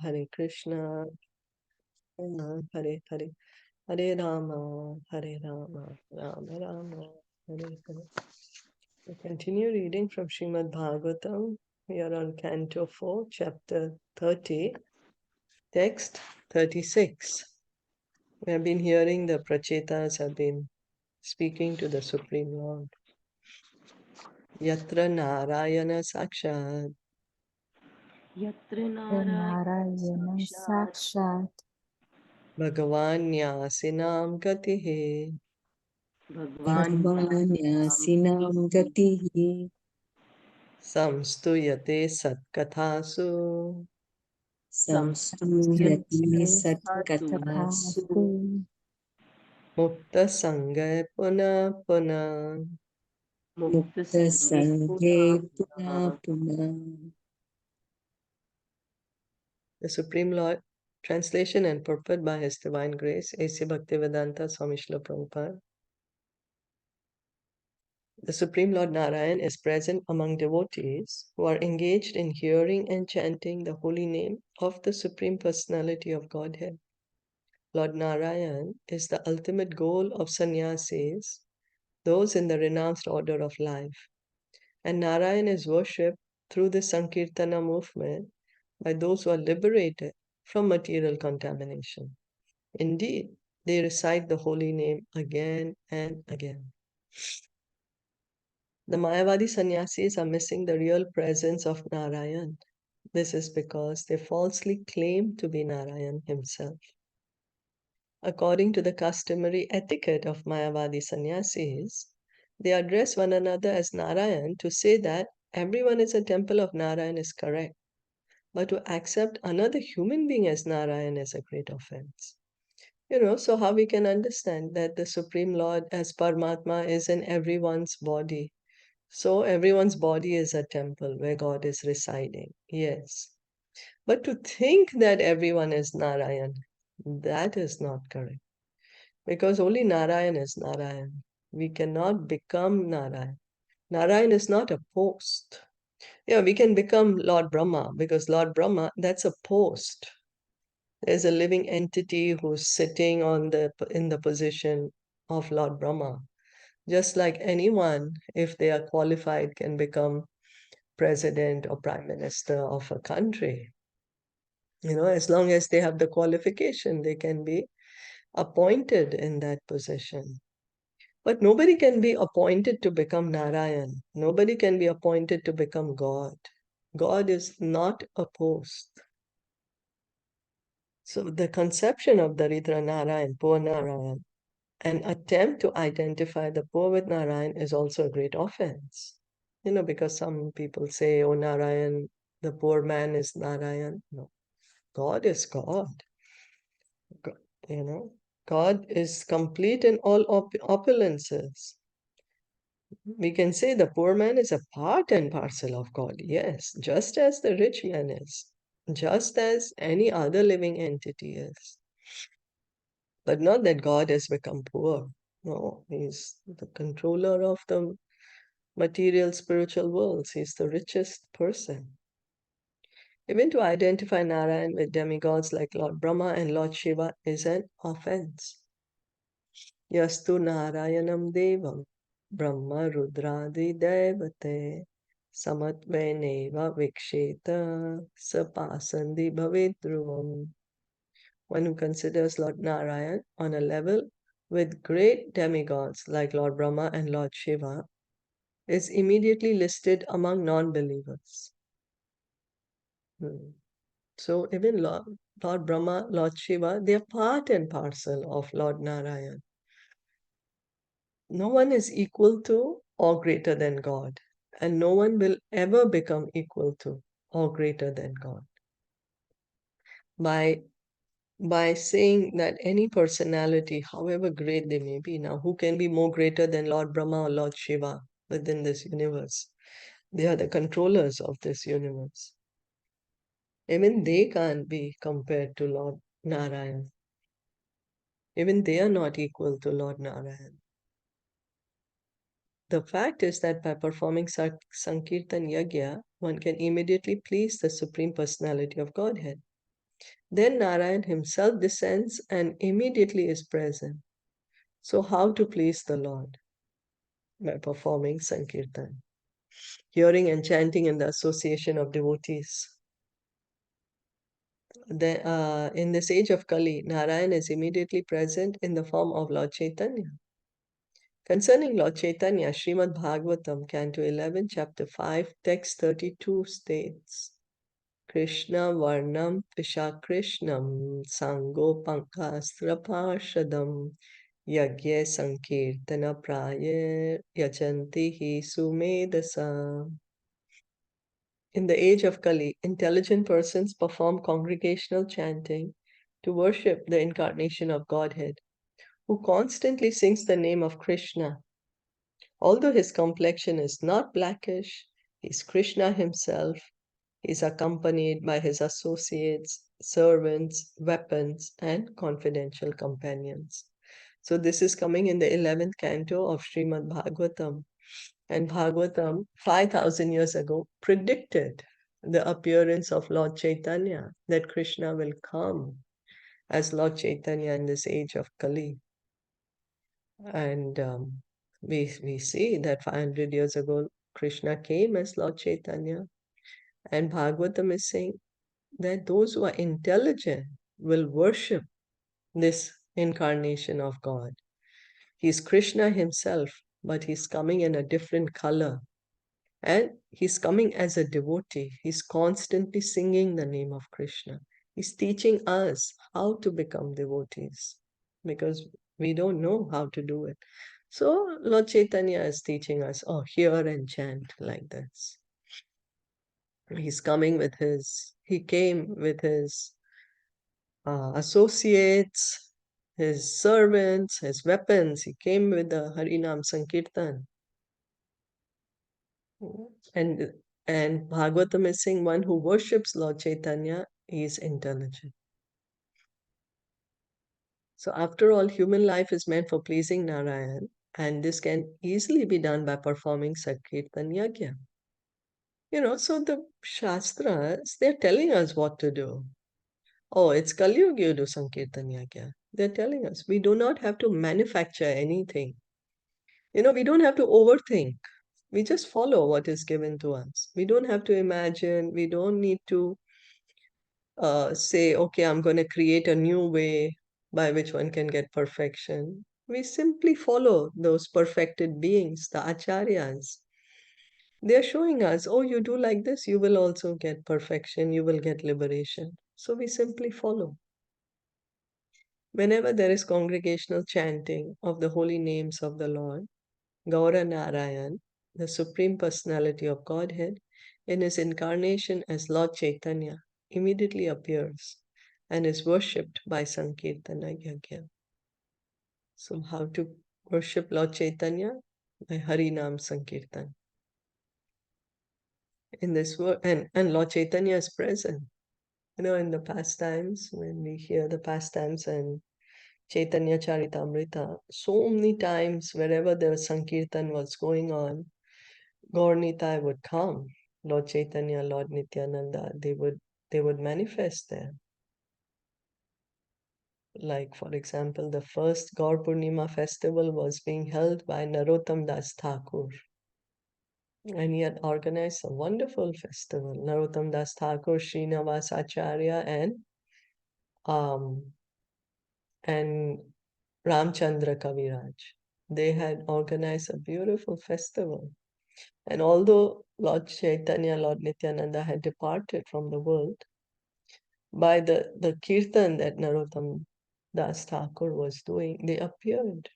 Hare Krishna, Hare Hare, Hare Rama, Hare Rama, Rama Rama, Hare Hare. We continue reading from Srimad Bhagavatam. We are on Canto 4, chapter 30, text 36. We have been hearing the Pracetās have been speaking to the Supreme Lord. Yatra Narayana Sakshat Yatra Narayana Sakshat Bhagavan Yasinam Gatihe Bhagwan Yasinam Gatihi Samstuyate Satkathasu Samstuyati Satkathasu Mukta Sangha Puna Puna. Mukta Sanghe Puna Puna. The Supreme Lord, translation and purport by His Divine Grace, A.C. Bhaktivedanta Swami Srila Prabhupada. The Supreme Lord Narayan is present among devotees who are engaged in hearing and chanting the holy name of the Supreme Personality of Godhead. Lord Narayan is the ultimate goal of sannyasis, those in the renounced order of life. And Narayan is worshipped through the Sankirtana movement by those who are liberated from material contamination. Indeed, they recite the holy name again and again. The Mayavadi sannyasis are missing the real presence of Narayan. This is because they falsely claim to be Narayan himself. According to the customary etiquette of Mayavadi sannyasis, they address one another as Narayan to say that everyone is a temple of Narayan is correct. But to accept another human being as Narayan is a great offense. So how we can understand that the Supreme Lord as Paramatma is in everyone's body. So everyone's body is a temple where God is residing. Yes. But to think that everyone is Narayan, that is not correct. Because only Narayan is Narayan. We cannot become Narayan. Narayan is not a post. Yeah, we can become Lord Brahma because Lord Brahma, that's a post. There's a living entity who's sitting in the position of Lord Brahma. Just like anyone, if they are qualified, can become president or prime minister of a country. As long as they have the qualification, they can be appointed in that position. But nobody can be appointed to become Narayan. Nobody can be appointed to become God. God is not a post. So the conception of Daritra Narayan, poor Narayan, an attempt to identify the poor with Narayan is also a great offense. Because some people say, oh, Narayan, the poor man is Narayan. No, God is God. God is complete in all opulences. We can say the poor man is a part and parcel of God, yes, just as the rich man is, just as any other living entity is. But not that God has become poor. No, He's the controller of the material spiritual worlds. He's the richest person. Even to identify Narayan with demigods like Lord Brahma and Lord Shiva is an offense. Yastu Narayanam Devam Brahma Rudradi Devate Samatveneva Viksheta Sapasandi Bhavedruvam. One who considers Lord Narayan on a level with great demigods like Lord Brahma and Lord Shiva is immediately listed among non-believers. So even Lord Brahma, Lord Shiva, they are part and parcel of Lord Narayan. No one is equal to or greater than God, and no one will ever become equal to or greater than God. By saying that any personality, however great they may be, now who can be more greater than Lord Brahma or Lord Shiva within this universe? They are the controllers of this universe. Even they can't be compared to Lord Narayan. Even they are not equal to Lord Narayan. The fact is that by performing Sankirtan Yagya, one can immediately please the Supreme Personality of Godhead. Then Narayan himself descends and immediately is present. So how to please the Lord? By performing Sankirtan, hearing and chanting in the association of devotees. In this age of Kali, Narayan is immediately present in the form of Lord Chaitanya. Concerning Lord Chaitanya, Srimad Bhagavatam, Canto 11, Chapter 5, Text 32 states, Krishna Varnam Pisha Krishnam Sango Pankastra Parshadam Yagya Sankirtana Praye Yachanti Hi Sumedasa. In the age of Kali, intelligent persons perform congregational chanting to worship the incarnation of Godhead, who constantly sings the name of Krishna. Although his complexion is not blackish, he is Krishna himself. He is accompanied by his associates, servants, weapons, and confidential companions. So this is coming in the 11th canto of Srimad Bhagavatam. And Bhagavatam, 5,000 years ago, predicted the appearance of Lord Chaitanya, that Krishna will come as Lord Chaitanya in this age of Kali. And we see that 500 years ago, Krishna came as Lord Chaitanya. And Bhagavatam is saying that those who are intelligent will worship this incarnation of God. He's Krishna himself, but he's coming in a different color. And he's coming as a devotee. He's constantly singing the name of Krishna. He's teaching us how to become devotees because we don't know how to do it. So Lord Chaitanya is teaching us, oh, hear and chant like this. He came with his associates, his servants, his weapons. He came with the Harinam Sankirtan. And Bhagavatam is saying one who worships Lord Chaitanya is intelligent. So after all, human life is meant for pleasing Narayan, and this can easily be done by performing Sankirtan Yajna. So the Shastras, they're telling us what to do. Oh, it's Kali Yuga, you do Sankirtan Yajna. They're telling us we do not have to manufacture anything. We don't have to overthink. We just follow what is given to us. We don't have to imagine. We don't need to say, okay, I'm going to create a new way by which one can get perfection. We simply follow those perfected beings, the acharyas. They're showing us, oh, you do like this, you will also get perfection, you will get liberation. So we simply follow. Whenever there is congregational chanting of the holy names of the Lord, Gaura Narayan, the Supreme Personality of Godhead, in his incarnation as Lord Chaitanya, immediately appears and is worshipped by Sankirtana Yajna. So how to worship Lord Chaitanya? By Harinam Sankirtan. In this world, and Lord Chaitanya is present. In the pastimes, when we hear the pastimes and Caitaniya Caritamita, so many times wherever the Sankirtan was going on, Gaur Nitai would come. Lord Chaitanya, Lord Nityananda, they would manifest there. Like, for example, the first Gaur Purnima festival was being held by Narottam Das Thakur. And he had organized a wonderful festival. Narottam Das Thakur, Srinivas Acharya, and Ramchandra Kaviraj. They had organized a beautiful festival. And although Lord Chaitanya, Lord Nityananda had departed from the world, by the kirtan that Narottam Das Thakur was doing, they appeared.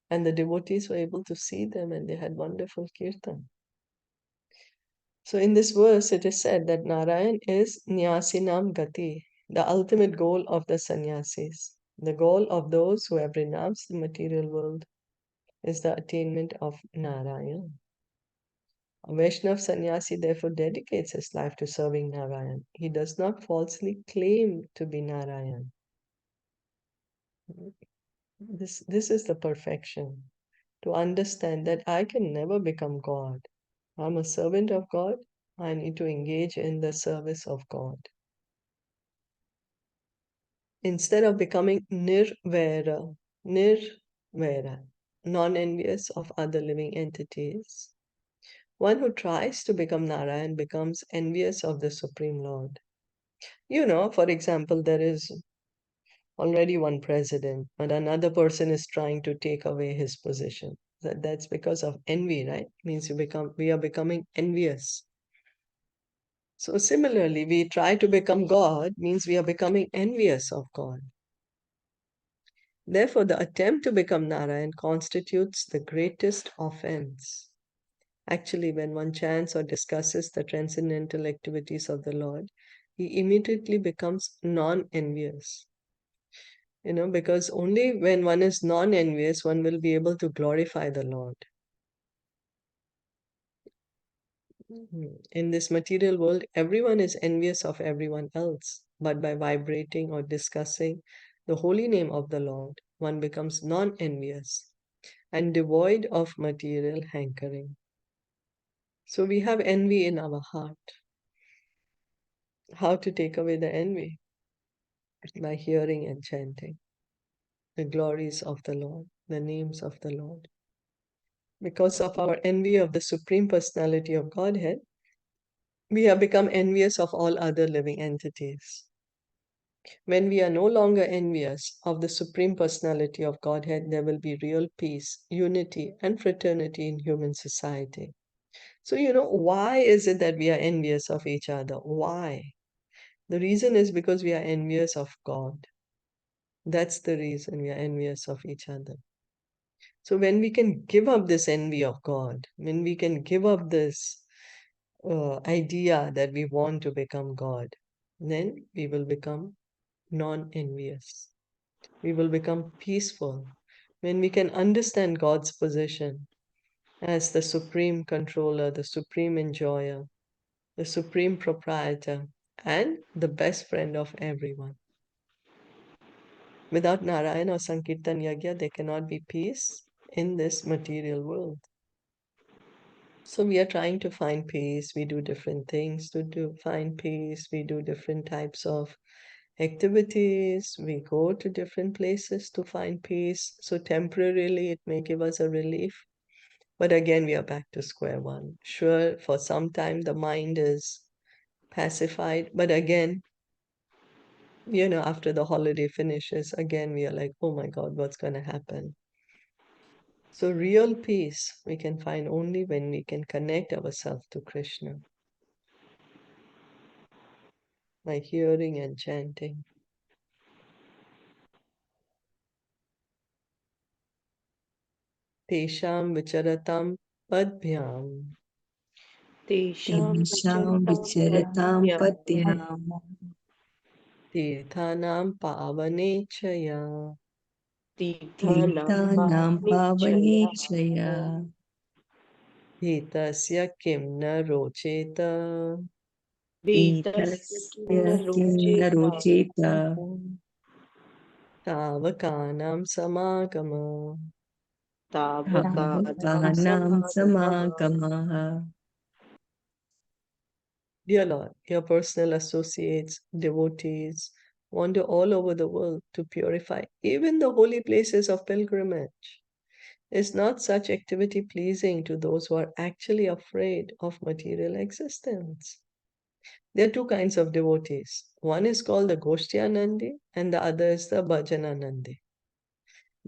And the devotees were able to see them and they had wonderful kirtan. So in this verse, it is said that Narayan is Nyasinam Gati, the ultimate goal of the sannyasis. The goal of those who have renounced the material world is the attainment of Narayan. A Vaishnava sannyasi therefore dedicates his life to serving Narayan. He does not falsely claim to be Narayan. This is the perfection. To understand that I can never become God. I'm a servant of God. I need to engage in the service of God. instead of becoming nirvaira, non-envious of other living entities, one who tries to become Narayan becomes envious of the Supreme Lord. For example, there is already one president, but another person is trying to take away his position. That's because of envy, right? Means we are becoming envious. So similarly, we try to become God means we are becoming envious of God. Therefore, the attempt to become Narayan constitutes the greatest offense. Actually, when one chants or discusses the transcendental activities of the Lord, he immediately becomes non-envious. Because only when one is non-envious, one will be able to glorify the Lord. In this material world, everyone is envious of everyone else, but by vibrating or discussing the holy name of the Lord, one becomes non-envious and devoid of material hankering. So we have envy in our heart. How to take away the envy? By hearing and chanting the glories of the Lord, the names of the Lord. Because of our envy of the Supreme Personality of Godhead, we have become envious of all other living entities. When we are no longer envious of the Supreme Personality of Godhead, there will be real peace, unity, and fraternity in human society. So, why is it that we are envious of each other? Why? The reason is because we are envious of God. That's the reason we are envious of each other. So when we can give up this envy of God, when we can give up this idea that we want to become God, then we will become non-envious. We will become peaceful. When we can understand God's position as the supreme controller, the supreme enjoyer, the supreme proprietor, and the best friend of everyone. Without Narayana or Sankirtan Yagya, there cannot be peace in this material world. So we are trying to find peace. We do different things to find peace. We do different types of activities. We go to different places to find peace. So temporarily it may give us a relief. But again, we are back to square one. Sure, for some time the mind is pacified. But again, after the holiday finishes, again, we are like, oh my God, what's going to happen? So real peace we can find only when we can connect ourselves to Krishna by hearing and chanting. Tesham vicharatam padbhyam Tesham Temisham vicharatam vicharatam padvyam patyam tirthanam pavane chaya Tirthanam Tirthanam Nichaya. pavanechaya hitasya kim na rocheta Vetasya Vitasya kinna kinna rocheta. rocheta tavakanam samagama. Tavakanam Bhavakanam samagama. samagamaha. Dear Lord, your personal associates, devotees, wander all over the world to purify even the holy places of pilgrimage. Is not such activity pleasing to those who are actually afraid of material existence? There are two kinds of devotees. One is called the Goshtyanandi and the other is the Bhajananandi.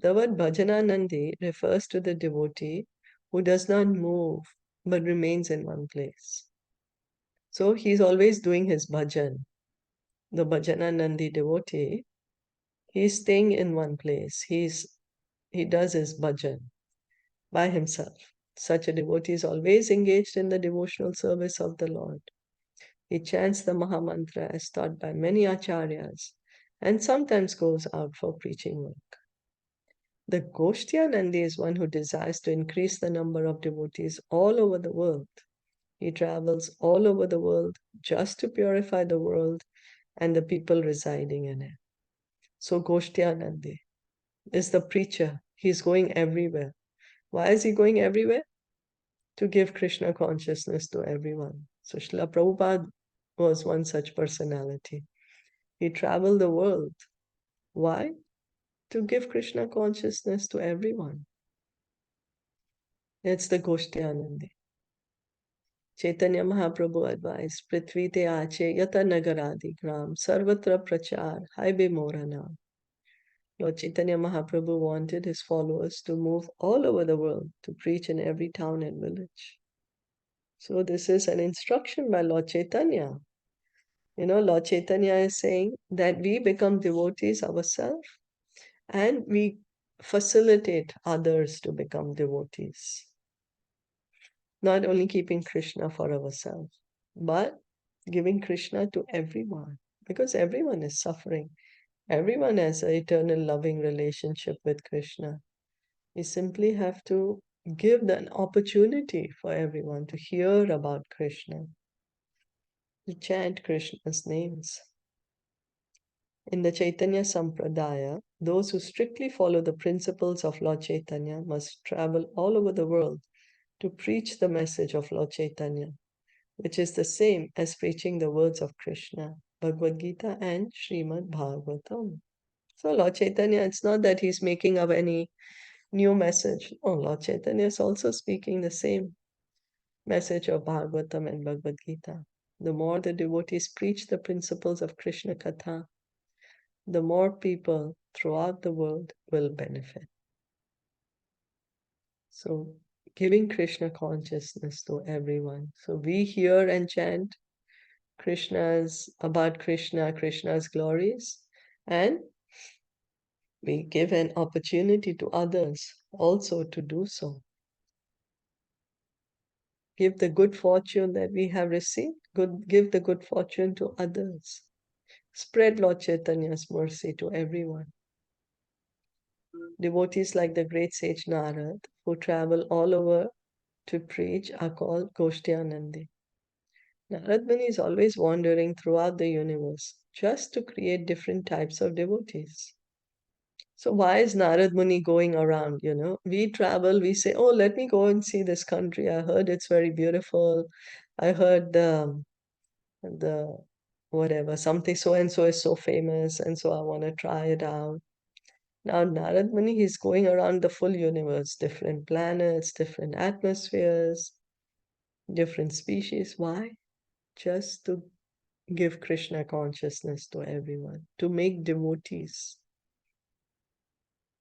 The word Bhajananandi refers to the devotee who does not move but remains in one place. So he's always doing his bhajan. The Bhajananandi devotee, he's staying in one place. He does his bhajan by himself. Such a devotee is always engaged in the devotional service of the Lord. He chants the Mahamantra as taught by many acharyas and sometimes goes out for preaching work. The Goshtyanandi is one who desires to increase the number of devotees all over the world. He travels all over the world just to purify the world and the people residing in it. So Goshtyanandi is the preacher. He's going everywhere. Why is he going everywhere? To give Krishna consciousness to everyone. So Srila Prabhupada was one such personality. He traveled the world Why? To give Krishna consciousness to everyone. It's the Goshtianandi. Chaitanya Mahaprabhu advised, Prithvi te ache yata nagaradi gram sarvatra prachar haibe morana. Lord Chaitanya Mahaprabhu wanted his followers to move all over the world to preach in every town and village. So this is an instruction by Lord Chaitanya. Lord Chaitanya is saying that we become devotees ourselves and we facilitate others to become devotees. Not only keeping Krishna for ourselves, but giving Krishna to everyone, because everyone is suffering. Everyone has an eternal loving relationship with Krishna. We simply have to give an opportunity for everyone to hear about Krishna, to chant Krishna's names. In the Caitanya Sampradaya, those who strictly follow the principles of Lord Chaitanya must travel all over the world to preach the message of Lord Chaitanya, which is the same as preaching the words of Krishna, Bhagavad Gita and Srimad Bhagavatam. So Lord Chaitanya, it's not that he's making up any new message. Oh, Lord Chaitanya is also speaking the same message of Bhagavatam and Bhagavad Gita. The more the devotees preach the principles of Krishna Katha, the more people throughout the world will benefit. So, giving Krishna consciousness to everyone. So, we hear and chant about Krishna, Krishna's glories, and we give an opportunity to others also to do so. Give the good fortune that we have received, give the good fortune to others. Spread Lord Chaitanya's mercy to everyone. Devotees like the great sage Narad, who travel all over to preach, are called Goshtianandi. Narad Muni is always wandering throughout the universe just to create different types of devotees. So why is Narad Muni going around? We travel, we say, oh, let me go and see this country. I heard it's very beautiful. I heard the whatever, something so and so is so famous, and so I want to try it out. Now, Narad Muni, he's going around the full universe, different planets, different atmospheres, different species. Why? Just to give Krishna consciousness to everyone, to make devotees.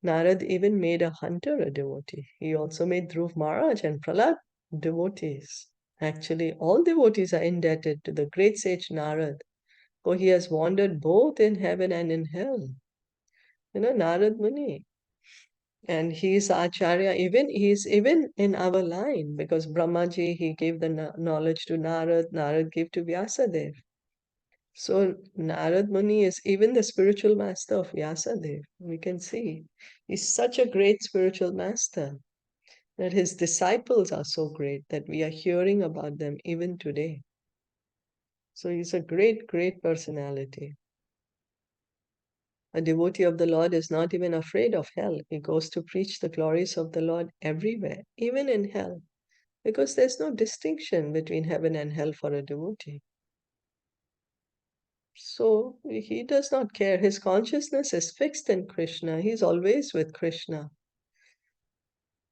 Narad even made a hunter a devotee. He also made Dhruv Maharaj and Prahlad devotees. Actually, all devotees are indebted to the great sage Narad, for he has wandered both in heaven and in hell. Narad Muni. And he's Acharya, he's even in our line, because Brahmaji, he gave the knowledge to Narad, Narad gave to Vyasadeva. So Narad Muni is even the spiritual master of Vyasadeva. We can see he's such a great spiritual master that his disciples are so great that we are hearing about them even today. So he's a great, great personality. A devotee of the Lord is not even afraid of hell. He goes to preach the glories of the Lord everywhere, even in hell, because there's no distinction between heaven and hell for a devotee. So he does not care. His consciousness is fixed in Krishna. He's always with Krishna.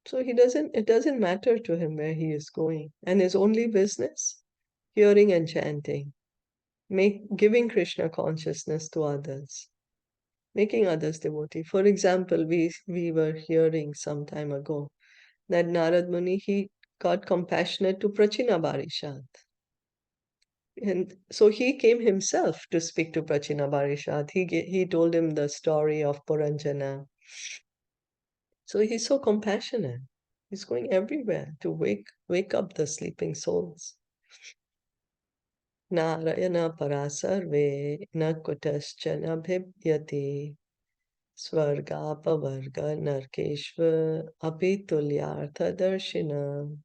So it doesn't matter to him where he is going. And his only business, hearing and chanting, giving Krishna consciousness to others, making others devotee. For example, we were hearing some time ago that Narad Muni, he got compassionate to Prachina Barishat. And so he came himself to speak to Prachina Barishat. He told him the story of Puranjana. So he's so compassionate. He's going everywhere to wake up the sleeping souls. Narayana parasarve na kutaschana bhibyati Svarga pavarga narkeshva apitulyartha darshina.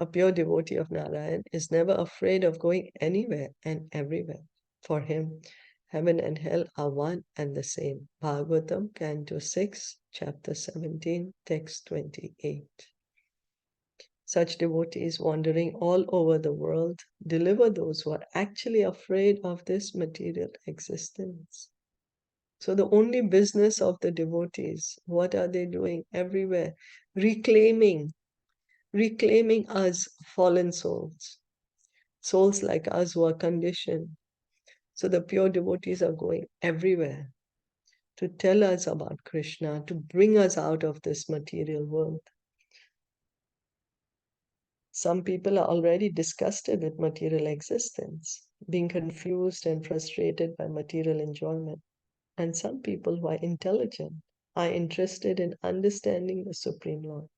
A pure devotee of Narayan is never afraid of going anywhere and everywhere. For him, heaven and hell are one and the same. Bhagavatam, Canto 6, Chapter 17, Text 28. Such devotees wandering all over the world deliver those who are actually afraid of this material existence. So the only business of the devotees, what are they doing everywhere? Reclaiming us fallen souls, souls like us who are conditioned. So the pure devotees are going everywhere to tell us about Krishna, to bring us out of this material world. Some people are already disgusted with material existence, being confused and frustrated by material enjoyment. And some people who are intelligent are interested in understanding the Supreme Lord.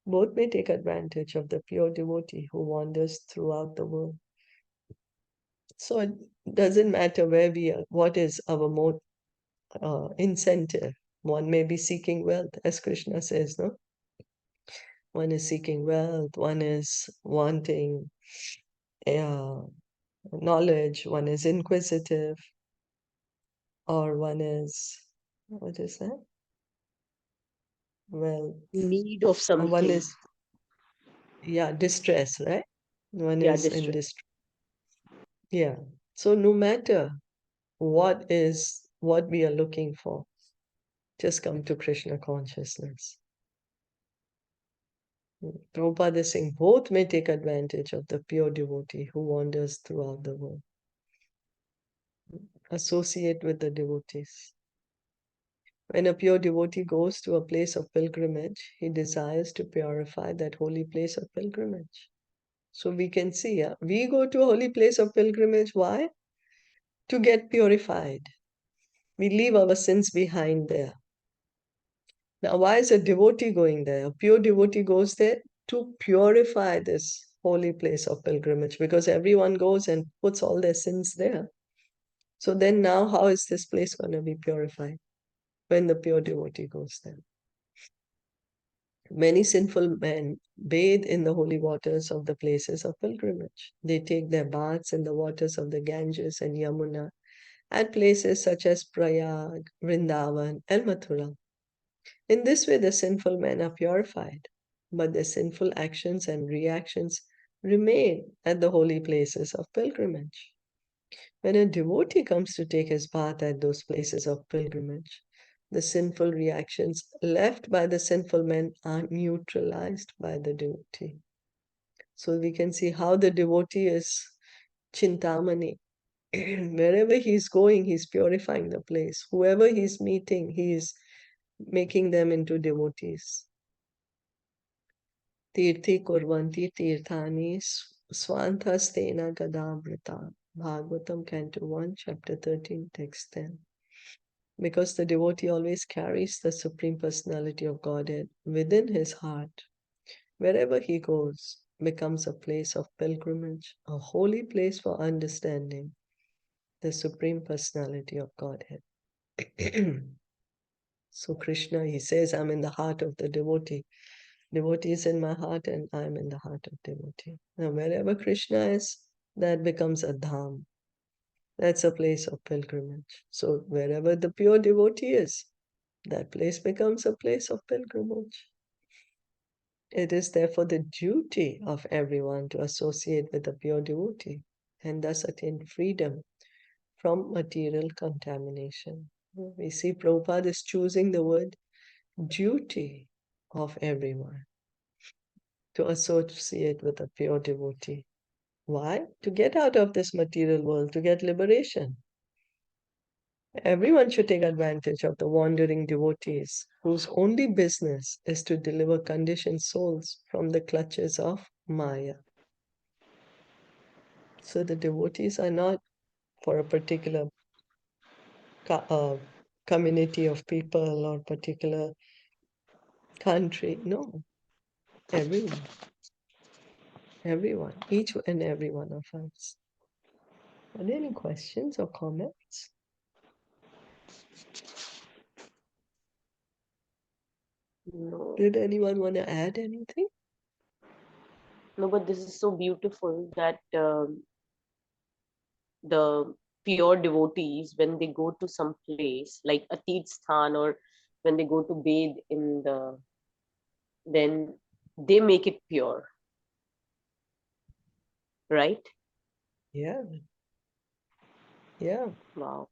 Both may take advantage of the pure devotee who wanders throughout the world. So it doesn't matter where we are, what is our incentive. One may be seeking wealth, as Krishna says, no? One is seeking wealth, one is wanting knowledge, one is inquisitive, or one is, what is that? Well, Need of one something. is, distress, right? One Yeah, is in distress. distress. Yeah. So no matter what we are looking for, just come to Krishna consciousness. Prabhupada is saying both may take advantage of the pure devotee who wanders throughout the world. Associate with the devotees. When a pure devotee goes to a place of pilgrimage, he desires to purify that holy place of pilgrimage. So we can see, we go to a holy place of pilgrimage. Why? To get purified. We leave our sins behind there. Now, why is a devotee going there? A pure devotee goes there to purify this holy place of pilgrimage, because everyone goes and puts all their sins there. So then now how is this place going to be purified when the pure devotee goes there? Many sinful men bathe in the holy waters of the places of pilgrimage. They take their baths in the waters of the Ganges and Yamuna at places such as Prayag, Vrindavan, and Mathura. In this way, the sinful men are purified, but their sinful actions and reactions remain at the holy places of pilgrimage. When a devotee comes to take his bath at those places of pilgrimage, the sinful reactions left by the sinful men are neutralized by the devotee. So we can see how the devotee is Chintamani. Wherever he's going, he's purifying the place. Whoever he's meeting, he is making them into devotees. Tirthi kurvanti tirthani swantastena gadavrita. Bhagavatam, Canto 1, Chapter 13, Text 10. Because the devotee always carries the Supreme Personality of Godhead within his heart, wherever he goes, becomes a place of pilgrimage, a holy place for understanding the Supreme Personality of Godhead. So Krishna, he says, I'm in the heart of the devotee. Devotee is in my heart and I'm in the heart of devotee. Now, wherever Krishna is, that becomes a dham. That's a place of pilgrimage. So wherever the pure devotee is, that place becomes a place of pilgrimage. It is therefore the duty of everyone to associate with the pure devotee and thus attain freedom from material contamination. We see Prabhupada is choosing the word duty of everyone to associate with a pure devotee. Why? To get out of this material world, to get liberation. Everyone should take advantage of the wandering devotees whose only business is to deliver conditioned souls from the clutches of Maya. So the devotees are not for a particular community of people or particular country. No, everyone, each and every one of us. Are there any questions or comments? No. Did anyone want to add anything? No, but this is so beautiful that the pure devotees, when they go to some place like a Sthan, or when they go to bathe in the, then they make it pure, right? Yeah. Yeah. Wow.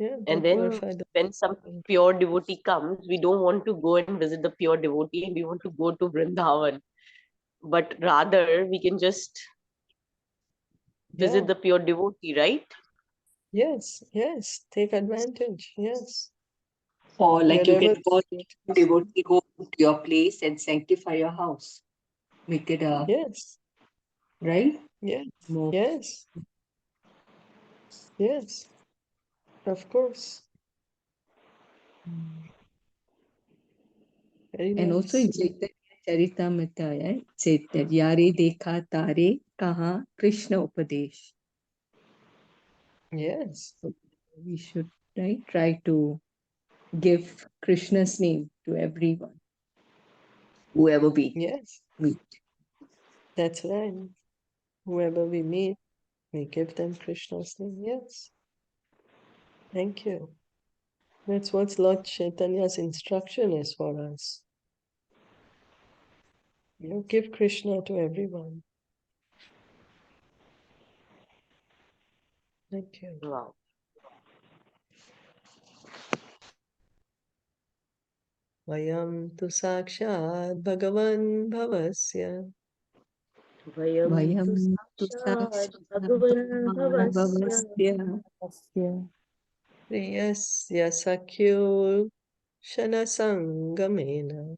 Yeah, And they then purify the when some mind. pure devotee comes, we don't want to go and visit the pure devotee and we want to go to Vrindavan. But rather, we can just visit Yeah. the pure devotee, right? Yes, yes. Take advantage. Yes. Or like you Wherever. can call devotee, go to your place and sanctify your house. Make it a Yes, right yes, more. yes, yes. Of course. Very And also in nice. Caitaniya Caritamita, it said that Yare Dekha Tare Kaha Krishna Upadesh. Yes, So we should try to give Krishna's name to everyone, whoever we yes. meet. That's right. Whoever we meet, we give them Krishna's name. Yes. Thank you. That's what Lord Chaitanya's instruction is for us. You give Krishna to everyone. Thank you. Wow. Vayam tu sakshat Bhagavan Bhavasya Vayam tu Vayam tu sakshat Bhagavan sakshat Bhavasya bhavasya Priyasya Sakhyo Shanasangamena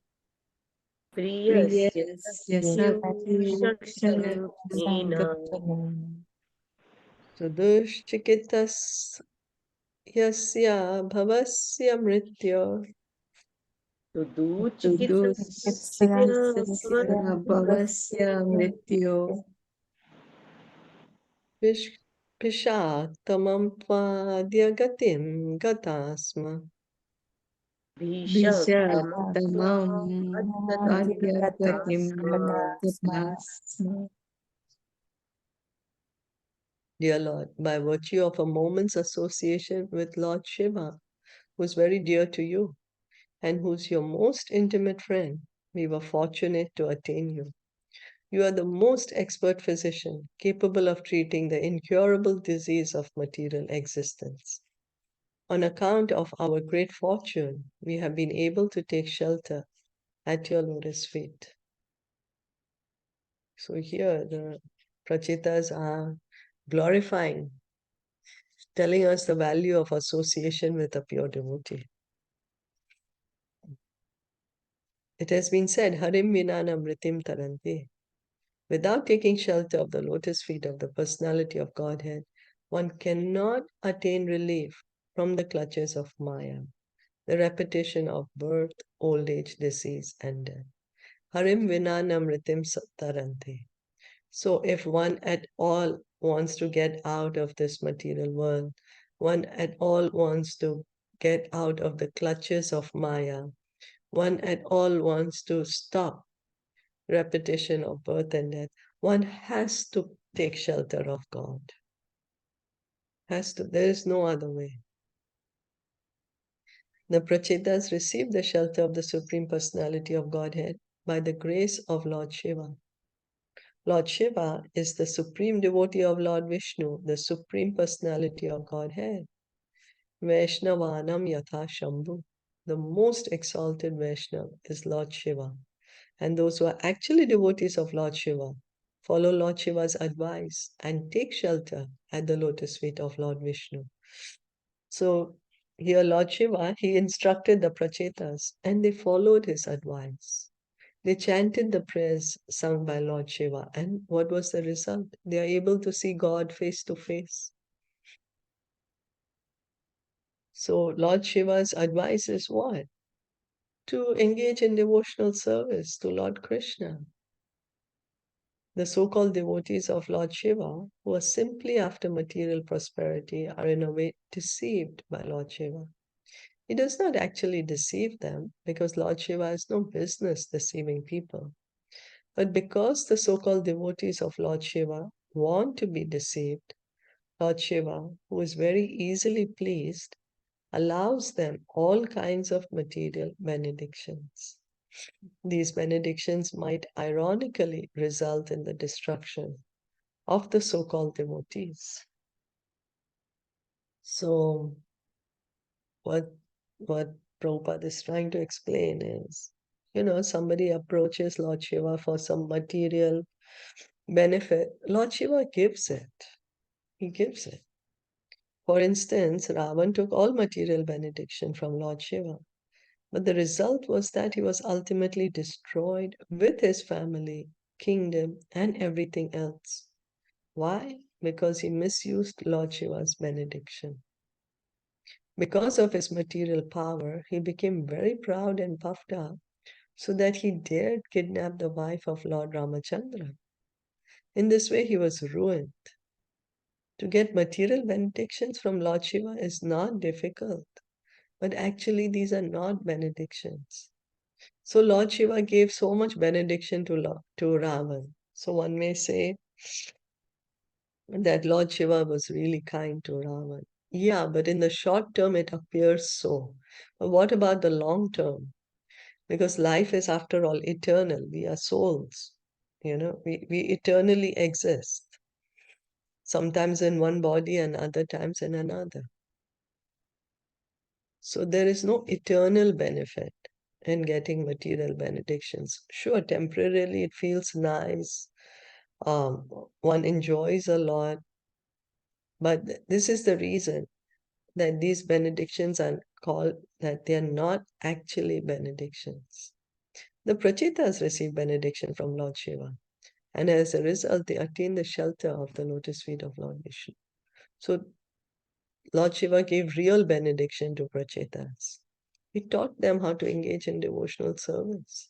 Priyasya priyasya Sakyushanena satyukshanam Sudushchikitas Yasya Bhavasya Mrityo Tuduchikitsasya Tudusya bhavasya mrityo Pishatamam Twadya Gatim Gatasma vishatamam adyagatim Adyatasma. tatasma. Dear Lord, by virtue of a moment's association with Lord Shiva, who is very dear to you and who's your most intimate friend, we were fortunate to attain you. You are the most expert physician capable of treating the incurable disease of material existence. On account of our great fortune, we have been able to take shelter at your lotus feet. So here the Prachetas are glorifying, telling us the value of association with a pure devotee. It has been said, Harim Vinana Mritim Tarante. Without taking shelter of the lotus feet of the personality of Godhead, one cannot attain relief from the clutches of Maya, the repetition of birth, old age, disease, and death. Harim Vinana Mritim Tarante. So if one at all wants to get out of this material world, one at all wants to get out of the clutches of Maya, one at all wants to stop repetition of birth and death, one has to take shelter of God. Has to. There is no other way. The Prachetas received the shelter of the Supreme Personality of Godhead by the grace of Lord Shiva. Lord Shiva is the supreme devotee of Lord Vishnu, the Supreme Personality of Godhead. Vaishnavanam Yatha Shambhu. The most exalted Vaishnava is Lord Shiva. And those who are actually devotees of Lord Shiva follow Lord Shiva's advice and take shelter at the lotus feet of Lord Vishnu. So here Lord Shiva, he instructed the Prachetas and they followed his advice. They chanted the prayers sung by Lord Shiva. And what was the result? They are able to see God face to face. So Lord Shiva's advice is what? To engage in devotional service to Lord Krishna. The so-called devotees of Lord Shiva, who are simply after material prosperity, are in a way deceived by Lord Shiva. He does not actually deceive them because Lord Shiva has no business deceiving people. But because the so-called devotees of Lord Shiva want to be deceived, Lord Shiva, who is very easily pleased, allows them all kinds of material benedictions. These benedictions might ironically result in the destruction of the so-called devotees. So what Prabhupada is trying to explain is, somebody approaches Lord Shiva for some material benefit. Lord Shiva gives it. He gives it. For instance, Ravan took all material benediction from Lord Shiva. But the result was that he was ultimately destroyed with his family, kingdom, and everything else. Why? Because he misused Lord Shiva's benediction. Because of his material power, he became very proud and puffed up, so that he dared kidnap the wife of Lord Ramachandra. In this way, he was ruined. To get material benedictions from Lord Shiva is not difficult, but actually these are not benedictions. So Lord Shiva gave so much benediction to Ravan. So one may say that Lord Shiva was really kind to Ravan. Yeah, but in the short term it appears so. But what about the long term? Because life is, after all, eternal. We are souls. We eternally exist. Sometimes in one body and other times in another. So there is no eternal benefit in getting material benedictions. Sure, temporarily it feels nice. One enjoys a lot. But this is the reason that these benedictions are called, that they are not actually benedictions. The Pracetās receive benediction from Lord Shiva, and as a result, they attain the shelter of the lotus feet of Lord Vishnu. So Lord Shiva gave real benediction to Pracetās. He taught them how to engage in devotional service,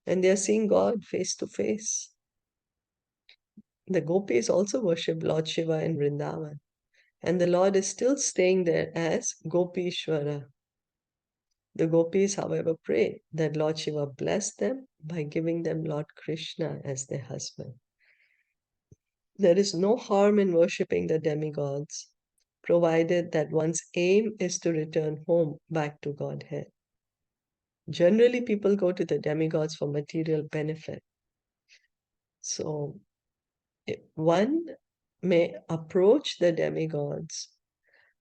and they are seeing God face to face. The gopis also worship Lord Shiva in Vrindavan, and the Lord is still staying there as Gopishwara. The gopis, however, pray that Lord Shiva bless them by giving them Lord Krishna as their husband. There is no harm in worshipping the demigods, provided that one's aim is to return home back to Godhead. Generally, people go to the demigods for material benefit. So, one may approach the demigods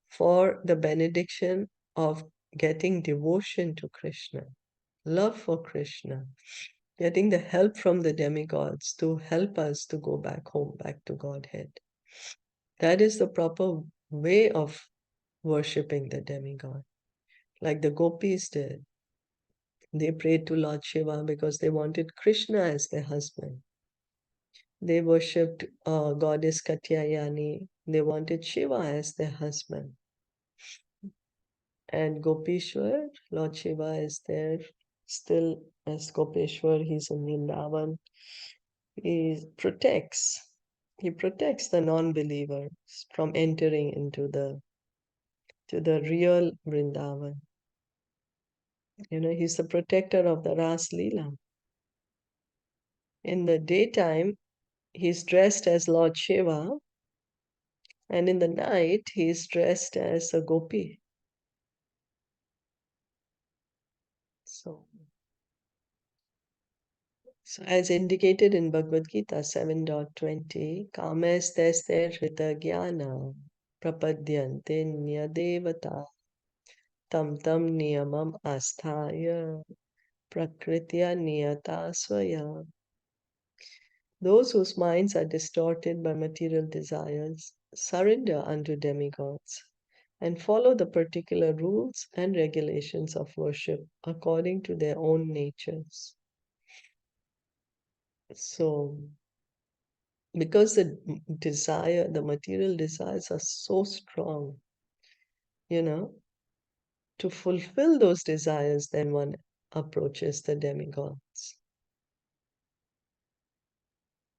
for the benediction of getting devotion to Krishna, love for Krishna, getting the help from the demigods to help us to go back home, back to Godhead. That is the proper way of worshipping the demigod, like the gopis did. They prayed to Lord Shiva because they wanted Krishna as their husband. They worshipped goddess Katyayani. They wanted Shiva as their husband. And Gopishwar, Lord Shiva is there still as Gopeshwar. He's in Vrindavan. He protects the non-believers from entering into the real Vrindavan. He's the protector of the Ras Leela. In the daytime, he's dressed as Lord Shiva, and in the night, he's dressed as a gopi. So as indicated in Bhagavad Gita 7.20, Kamestes Rita Jnana Prapadyante Nyadevata Tam Niyamam Asthaya Prakritya Niyata Swaya. Those whose minds are distorted by material desires surrender unto demigods and follow the particular rules and regulations of worship according to their own natures. So, because the material desires are so strong, to fulfill those desires, then one approaches the demigods.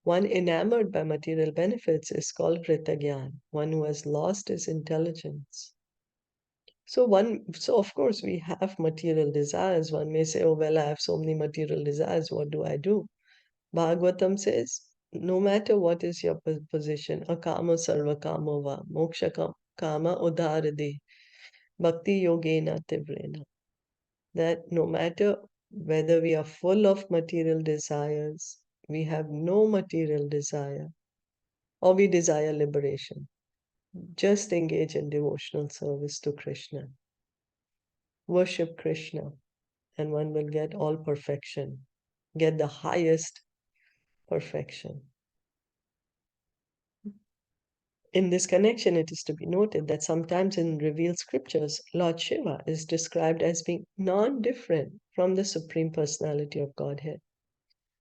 One enamored by material benefits is called Kritagyan, one who has lost his intelligence. So of course we have material desires. One may say, oh, well, I have so many material desires. What do I do? Bhagavatam says, no matter what is your position, akama sarva kama va, moksha kama udharade, bhakti yogena tivrena. That no matter whether we are full of material desires, we have no material desire, or we desire liberation, just engage in devotional service to Krishna. worship Krishna, and one will get all perfection, get the highest perfection. In this connection, it is to be noted that sometimes in revealed scriptures, Lord Shiva is described as being non-different from the Supreme Personality of Godhead.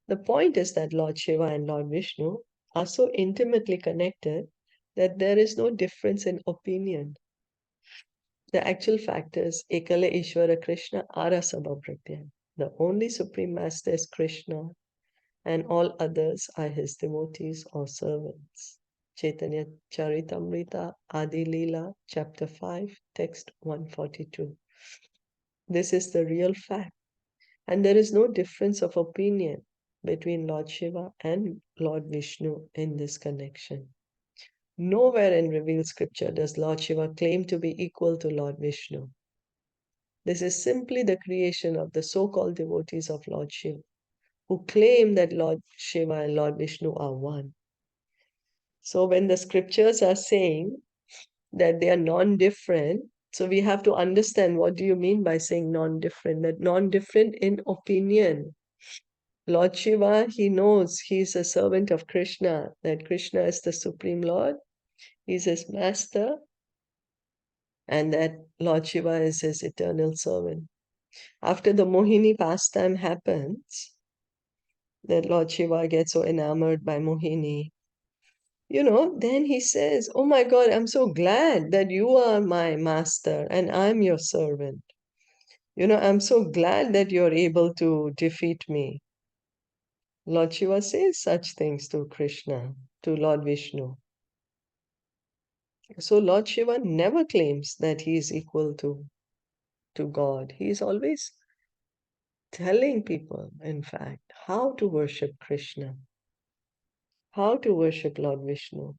The point is that Lord Shiva and Lord Vishnu are so intimately connected that there is no difference in opinion. The actual fact is, Ekale Ishvara Krishna Arasabha Pratyam. The only Supreme Master is Krishna, and all others are his devotees or servants. Caitaniya Caritamita Adi Leela, Chapter 5, Text 142. This is the real fact, and there is no difference of opinion between Lord Shiva and Lord Vishnu in this connection. Nowhere in revealed scripture does Lord Shiva claim to be equal to Lord Vishnu. This is simply the creation of the so-called devotees of Lord Shiva, who claim that Lord Shiva and Lord Vishnu are one. So when the scriptures are saying that they are non-different, so we have to understand, what do you mean by saying non-different? That non-different in opinion. Lord Shiva, he knows he's a servant of Krishna, that Krishna is the Supreme Lord, he's his master, and that Lord Shiva is his eternal servant. After the Mohini pastime happens, that Lord Shiva gets so enamored by Mohini, then he says, oh my God, I'm so glad that you are my master and I'm your servant. I'm so glad that you're able to defeat me. Lord Shiva says such things to Krishna, to Lord Vishnu. So Lord Shiva never claims that he is equal to God. He is always telling people, in fact, how to worship Krishna, how to worship Lord Vishnu.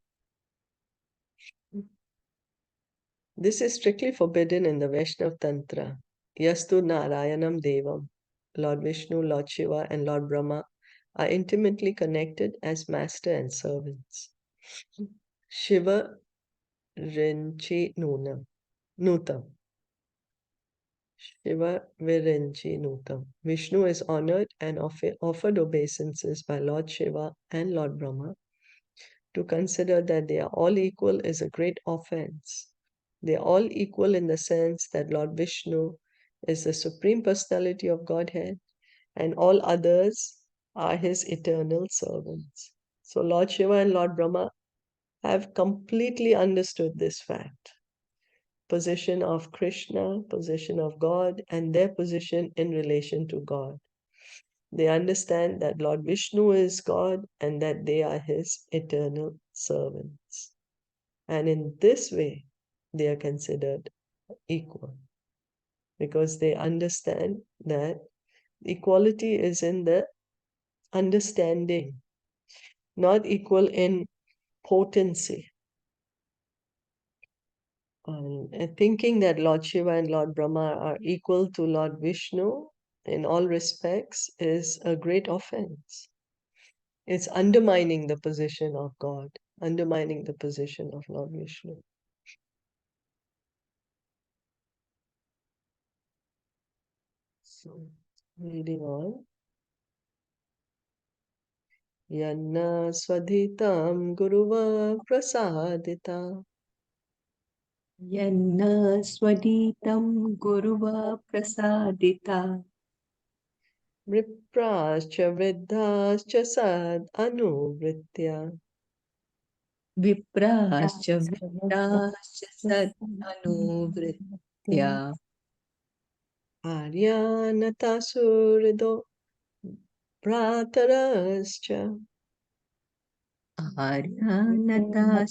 This is strictly forbidden in the Vaishnava Tantra. Yastu Narayanam Devam. Lord Vishnu, Lord Shiva, and Lord Brahma are intimately connected as master and servants. Shiva Rinchi Nutam. Shiva Virinchi Nutam. Vishnu is honored and offered obeisances by Lord Shiva and Lord Brahma. To consider that they are all equal is a great offense. They are all equal in the sense that Lord Vishnu is the Supreme Personality of Godhead and all others are his eternal servants. So Lord Shiva and Lord Brahma have completely understood this fact. Position of Krishna, position of God, and their position in relation to God. They understand that Lord Vishnu is God and that they are his eternal servants. And in this way, they are considered equal because they understand that equality is in the understanding, not equal in potency. And thinking that Lord Shiva and Lord Brahma are equal to Lord Vishnu in all respects is a great offense. It's undermining the position of God, undermining the position of Lord Vishnu. So, reading on. Yanna swadhitam guruva prasadita. Yanna swaditam guruva prasadita. Viprascha viddhascha sad anuvritya. Viprascha viprascha sad anuvritya. Aryanatasuridho pratarascha. Aryanata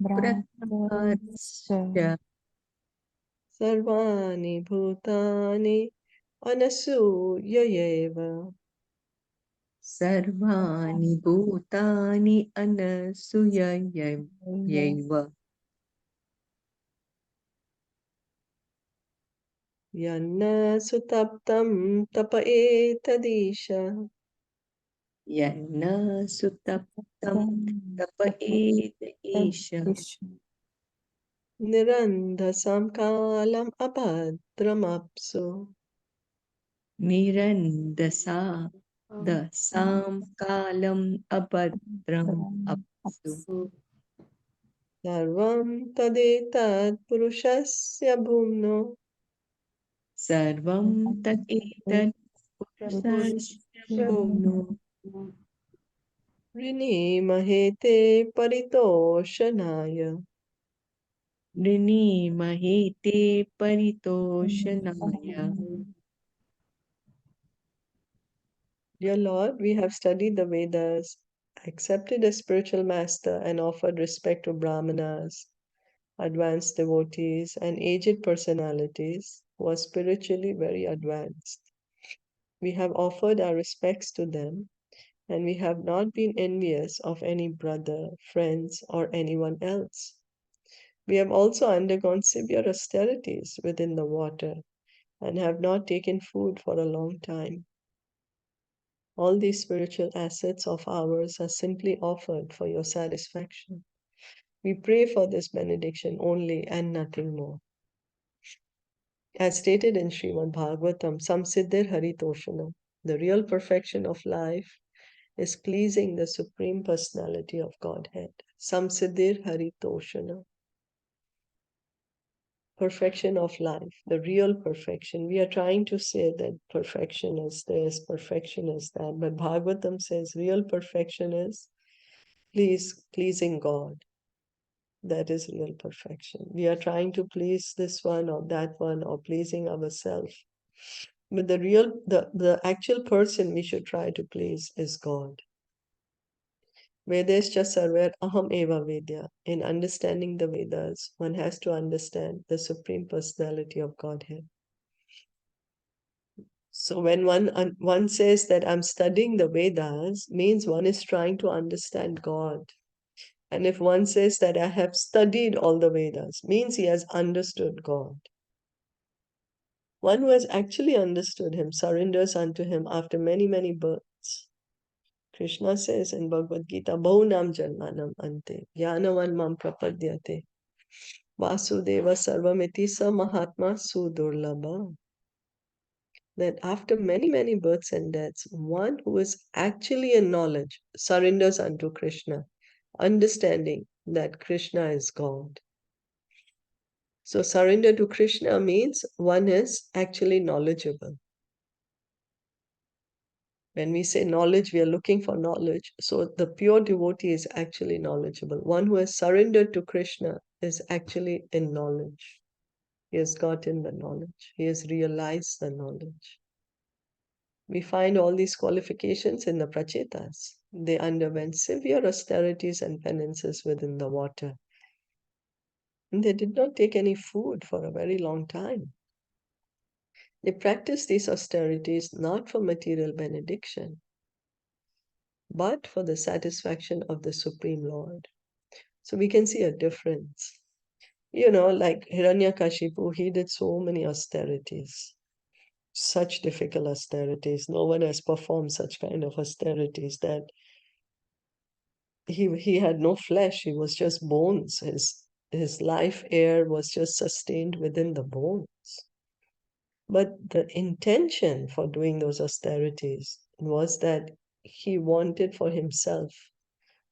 supratarascha. Sarvani bhutani anasuyayeva. Sarvani bhutani anasuyayaiva. Yanna sutaptam tapa etadisha. Yanna sutaptam tapaet isha. nirandhasam kalam abhadramapsu. Nirandasa dasam kalam abhadram apsu. Sarvam tadetat purushasya bhumno. Sarvam tat etat purusasya bhumno. Rini mahete paritoshanaya. Rini mahete paritoshanaya. Dear Lord, we have studied the Vedas, accepted a spiritual master, and offered respect to Brahmanas, advanced devotees, and aged personalities who are spiritually very advanced. We have offered our respects to them, and we have not been envious of any brother, friends, or anyone else. We have also undergone severe austerities within the water and have not taken food for a long time. All these spiritual assets of ours are simply offered for your satisfaction. We pray for this benediction only and nothing more. As stated in Srimad Bhagavatam, Samsiddhir Haritoshanam, the real perfection of life is pleasing the Supreme Personality of Godhead. Samsiddhir Haritoshanam. Perfection of life, the real perfection. We are trying to say that perfection is this, perfection is that, but Bhagavatam says real perfection is pleasing God. That is real perfection. We are trying to please this one or that one or pleasing ourselves. But the actual person we should try to please is God. Vedescha sarver aham eva vedya. In understanding the Vedas, one has to understand the Supreme Personality of Godhead. So when one says that I'm studying the Vedas, means one is trying to understand God. And if one says that I have studied all the Vedas, means he has understood God. One who has actually understood him surrenders unto him after many, many births. Krishna says in Bhagavad Gita, Bahunam Janmanam Ante, Jnanavan Mam Prapadyate, Vasudeva Sarvamiti Sa Mahatma Sudurlabha. That after many, many births and deaths, one who is actually in knowledge surrenders unto Krishna, understanding that Krishna is God. So surrender to Krishna means one is actually knowledgeable. When we say knowledge, we are looking for knowledge. So the pure devotee is actually knowledgeable. One who has surrendered to Krishna is actually in knowledge. He has gotten the knowledge. He has realized the knowledge. We find all these qualifications in the Pracetās. They underwent severe austerities and penances within the water. And they did not take any food for a very long time. They practiced these austerities not for material benediction, but for the satisfaction of the Supreme Lord. So we can see a difference. Like Hiranyakashipu, he did so many austerities, such difficult austerities. No one has performed such kind of austerities that he had no flesh, he was just bones. His life air was just sustained within the bones. But the intention for doing those austerities was that he wanted for himself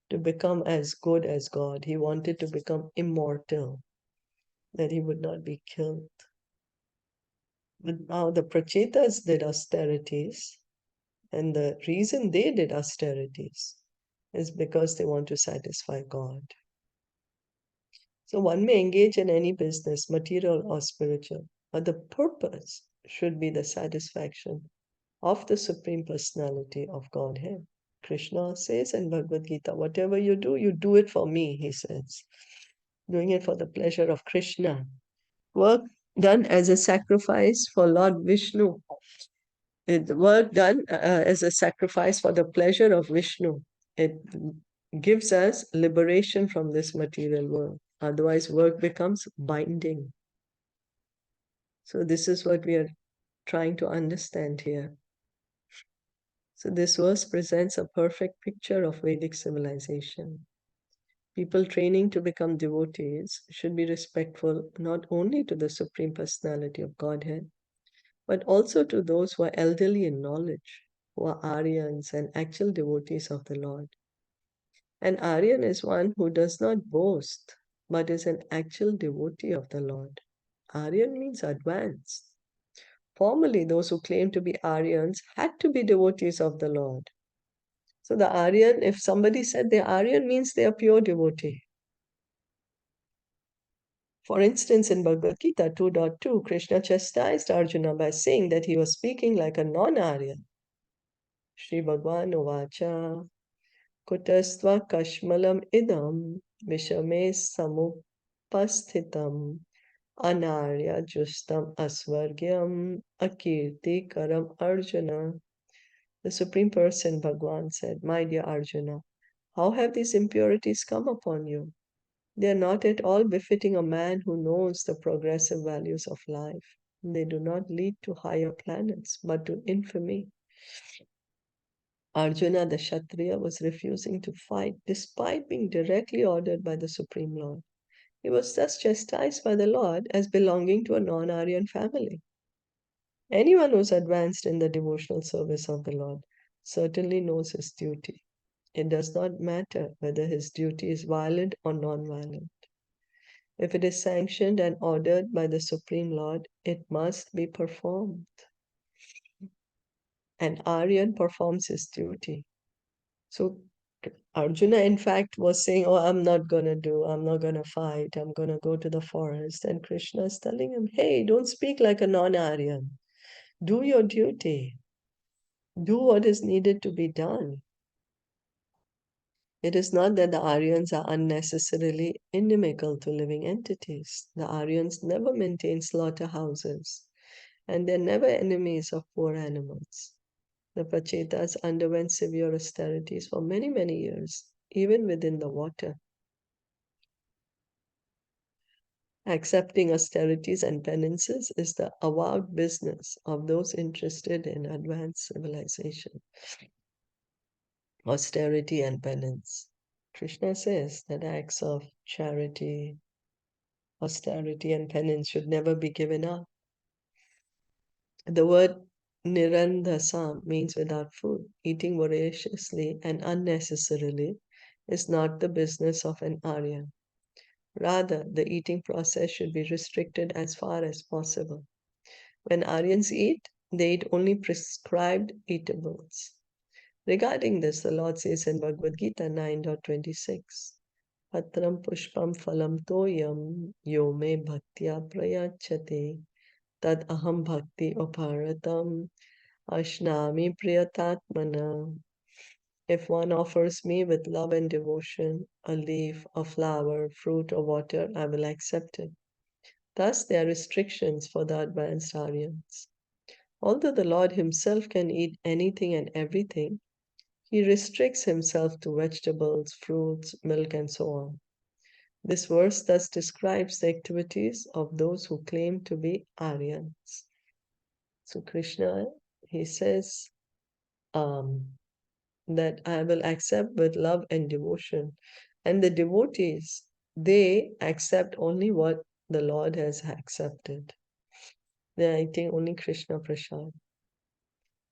to become as good as God. He wanted to become immortal, that he would not be killed. But now the Pracetās did austerities, and the reason they did austerities is because they want to satisfy God. So one may engage in any business, material or spiritual, but the purpose should be the satisfaction of the Supreme Personality of Godhead. Krishna says in Bhagavad Gita, whatever you do it for me, he says. Doing it for the pleasure of Krishna. Work done as a sacrifice for Lord Vishnu. Work done as a sacrifice for the pleasure of Vishnu. It gives us liberation from this material world. Otherwise, work becomes binding. So this is what we are trying to understand here. So this verse presents a perfect picture of Vedic civilization. People training to become devotees should be respectful not only to the Supreme Personality of Godhead, but also to those who are elderly in knowledge, who are Aryans and actual devotees of the Lord. An Aryan is one who does not boast, but is an actual devotee of the Lord. Aryan means advanced. Formerly, those who claimed to be Aryans had to be devotees of the Lord. So the Aryan, if somebody said they're Aryan, means they are pure devotee. For instance, in Bhagavad Gita 2.2, Krishna chastised Arjuna by saying that he was speaking like a non-Aryan. Shri Bhagavan Vacha Kutastva Kashmalam Idam Vishame Samupasthitam Anarya Justam Asvargyam Akirti Karam Arjuna. The Supreme Person, Bhagwan, said, "My dear Arjuna, how have these impurities come upon you? They are not at all befitting a man who knows the progressive values of life. They do not lead to higher planets, but to infamy." Arjuna, the Kshatriya, was refusing to fight despite being directly ordered by the Supreme Lord. He was thus chastised by the Lord as belonging to a non-Aryan family. Anyone who's advanced in the devotional service of the Lord certainly knows his duty. It does not matter whether his duty is violent or non-violent. If it is sanctioned and ordered by the Supreme Lord, it must be performed. An Aryan performs his duty. So Arjuna, in fact, was saying, "Oh, I'm not going to fight, I'm going to go to the forest." And Krishna is telling him, "Hey, don't speak like a non-Aryan. Do your duty. Do what is needed to be done." It is not that the Aryans are unnecessarily inimical to living entities. The Aryans never maintain slaughterhouses, and they're never enemies of poor animals. The Pracetās underwent severe austerities for many, many years, even within the water. Accepting austerities and penances is the avowed business of those interested in advanced civilization. Austerity and penance. Krishna says that acts of charity, austerity, and penance should never be given up. The word nirandhasa means without food. Eating voraciously and unnecessarily is not the business of an Aryan. Rather, the eating process should be restricted as far as possible. When Aryans eat, they eat only prescribed eatables. Regarding this, the Lord says in Bhagavad Gita 9.26, Patram pushpam phalam toyam yo me bhaktya prayachate tad aham bhakti uparatam ashnami priyatatmana. If one offers me with love and devotion a leaf, a flower, fruit, or water, I will accept it. Thus, there are restrictions for the advanced Aryans. Although the Lord himself can eat anything and everything, he restricts himself to vegetables, fruits, milk, and so on. This verse thus describes the activities of those who claim to be Aryans. So Krishna, he says that I will accept with love and devotion. And the devotees, they accept only what the Lord has accepted. They are eating only Krishna Prasad.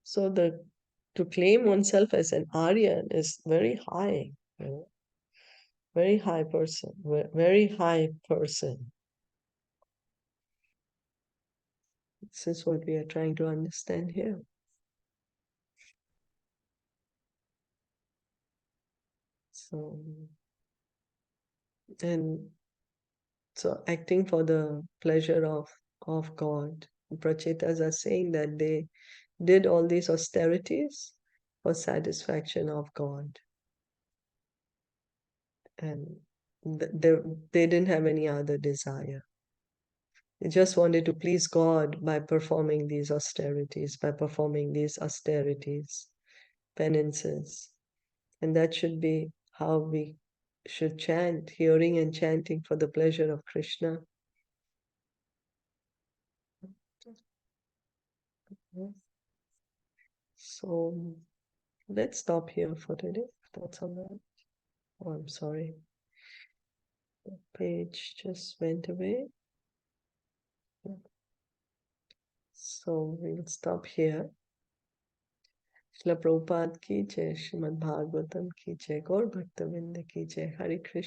So to claim oneself as an Aryan is very high, very high person, very high person. This is what we are trying to understand here. So, and so acting for the pleasure of God. Pracetās are saying that they did all these austerities for satisfaction of God. And they didn't have any other desire. They just wanted to please God by performing these austerities, penances. And that should be how we should chant, hearing and chanting for the pleasure of Krishna. So let's stop here for today. That's all right. Oh, I'm sorry. The page just went away. So we'll stop here. Srila Prabhupada ki jai, Srimad Bhagavatam ki jai, Gaur Bhakta Vrinda ki jai, Hare Krishna.